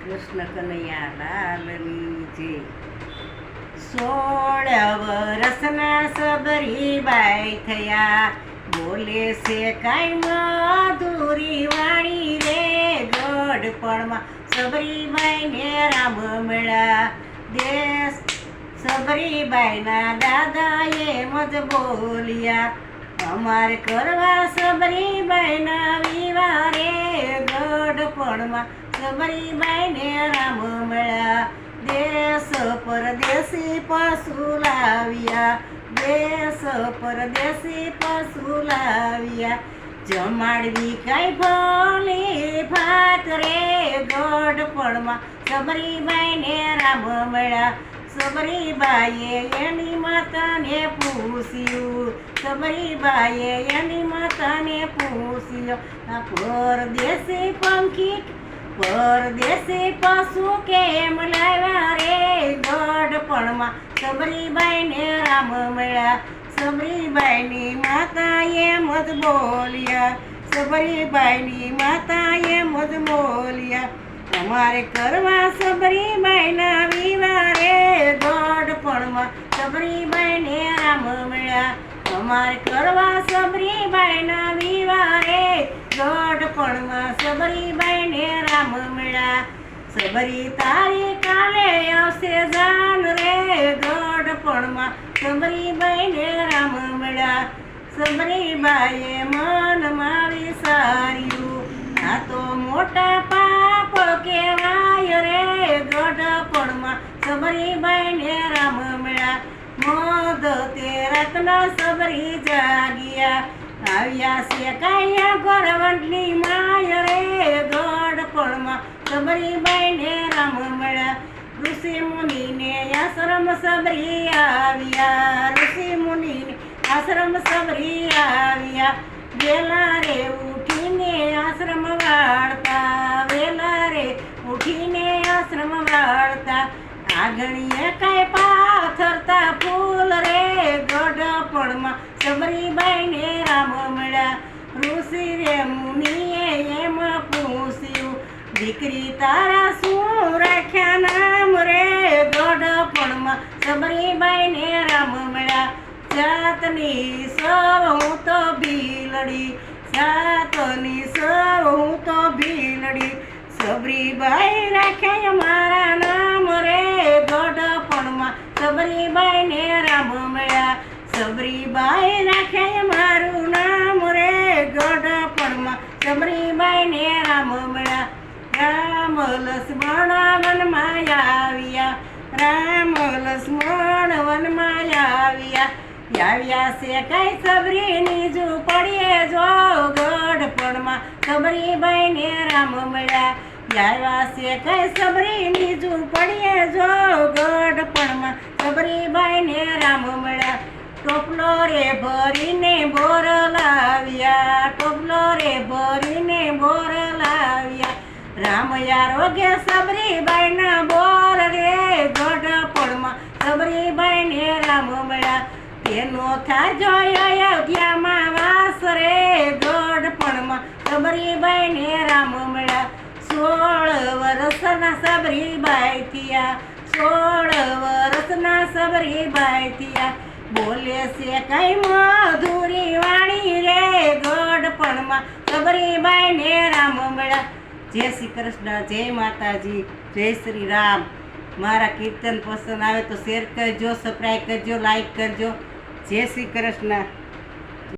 કૃષ્ણ કનૈયા લાલની જય. 16 વર્ષના સબરીબાઈ થયા, બોલે છે કાંઈ મધુરી વાણી રે. ગઢપણમાં સબરીબાઈને રામ મળ્યા, દેશ સબરીબાઈના દાદાએ મત બોલ્યા, અમારે કરવા સબરીબાઈના વિવાહ રે. ગઢપણમાં સબરીબાઈને રામ મળ્યા, દેશ પરદેશી પશુ લાવ્યા, દેશ પરદેશી પશુ લાવ્યા. જમાડવી કાંઈ ભોલી ભાત રે. ગઢપણમાં સબરીબાઈને રામ મળ્યા, સબરીબાઈએ એની માતાને પૂછ્યું, સબરીબાઈએ એની માતાને પૂછ્યું, આ પરદેશી પંખી પરદેશી પશુ કેમ લાવ્યા રે. ગઢપણમાં સબરીબાઈને રામ મળ્યા, સબરીબાઈની માતાએ મત બોલ્યા, સબરીબાઈની માતાએ મત બોલ્યા, અમારે કરવા સબરીબાઈના વિવાહ રે. ગઢપણમાં સબરીબાઈને રામ મળ્યા, અમારે કરવા સબરીબાઈના વિવાહ રે. ગઢપણમાં સબરીબાઈને રામ મળ્યા, સબરી તારી કાલે આવશે જાન રે. ગઢપણમાં સબરીબાઈને રામ મળ્યા, સબરીબાઈએ મનમાં વિચાર્યું, આ તો મોટા પાપ કહેવાય રે. ગઢપણમાં સબરીબાઈને રામ મળ્યા, મધ તે રાતના સબરી જાગ્યા, આવ્યા છે કાયા ગોરવંટની માય રે. ગઢપણમાં સબરીબાઈને રામ મળ્યા, ઋષિ મુનિને આશ્રમ સબરી આવ્યા, ઋષિ મુનિને આશ્રમ સબરી આવ્યા. વેલા રે ઉઠીને આશ્રમ વાળતા, વેલા રે ઉઠીને આશ્રમ વાળતા, આંગણીએ કાંઈ પાથરતા ફૂલ રે. ગઢપણમાં સબરીબાઈને રામ મળ્યા, ઋષિ રે મુનિએ એમ પૂછ્યું, દીકરી તારા શું રાખ્યા નામ રે. ગઢપણમાં સબરીબાઈને રામ મળ્યા, જાતની સૌ હું તો ભીલડી, જાતની સૌ હું તો ભીલડી, સબરીબાઈ રાખ્યા મારા નામ રે. ગઢપણમાં સબરીબાઈને રામ મળ્યા, સબરીબાઈ રાખ્યા મારું નામ રે. ગઢપણમાં સબરીબાઈને રામ મળ્યા, રામ લક્ષ્મણ વનમાં આવ્યા, રામ લક્ષ્મણ વનમાં આવ્યા, આવ્યા છે કઈ સબરીની ઝૂંપડીએ જો. ગઢપણમાં સબરીબાઈને રામ મળ્યા, આવ્યા છે કઈ સબરીની ઝૂંપડીએ જો. ગઢપણમાં સબરીબાઈને રામ મળ્યા, ટોપલો રે ભરીને બોર લાવ્યા, ટોપલો રે ભરીને બોર લાવ્યા, રામ આરોગ્ય સબરીબાઈના બોર રે. ગઢપણમાં સબરીબાઈને રામ મળ્યા, તેનો થાજો અયોધ્યામાં વાસ રે. ગઢપણમાં સબરીબાઈને રામ મળ્યા, 16 વર્ષના સબરીબાઈ થયા, 16 વર્ષના સબરીબાઈ થયા, બોલે છે કઈ મધુરી વાણી રે. ગઢપણમાં સબરીબાઈને રામ મળ્યા. જય શ્રી કૃષ્ણ, જય માતાજી, જય શ્રી રામ. મારા કીર્તન પસંદ આવે તો શેર કરજો, સબસ્ક્રાઈબ કરજો, લાઈક કરજો. જય શ્રી કૃષ્ણ.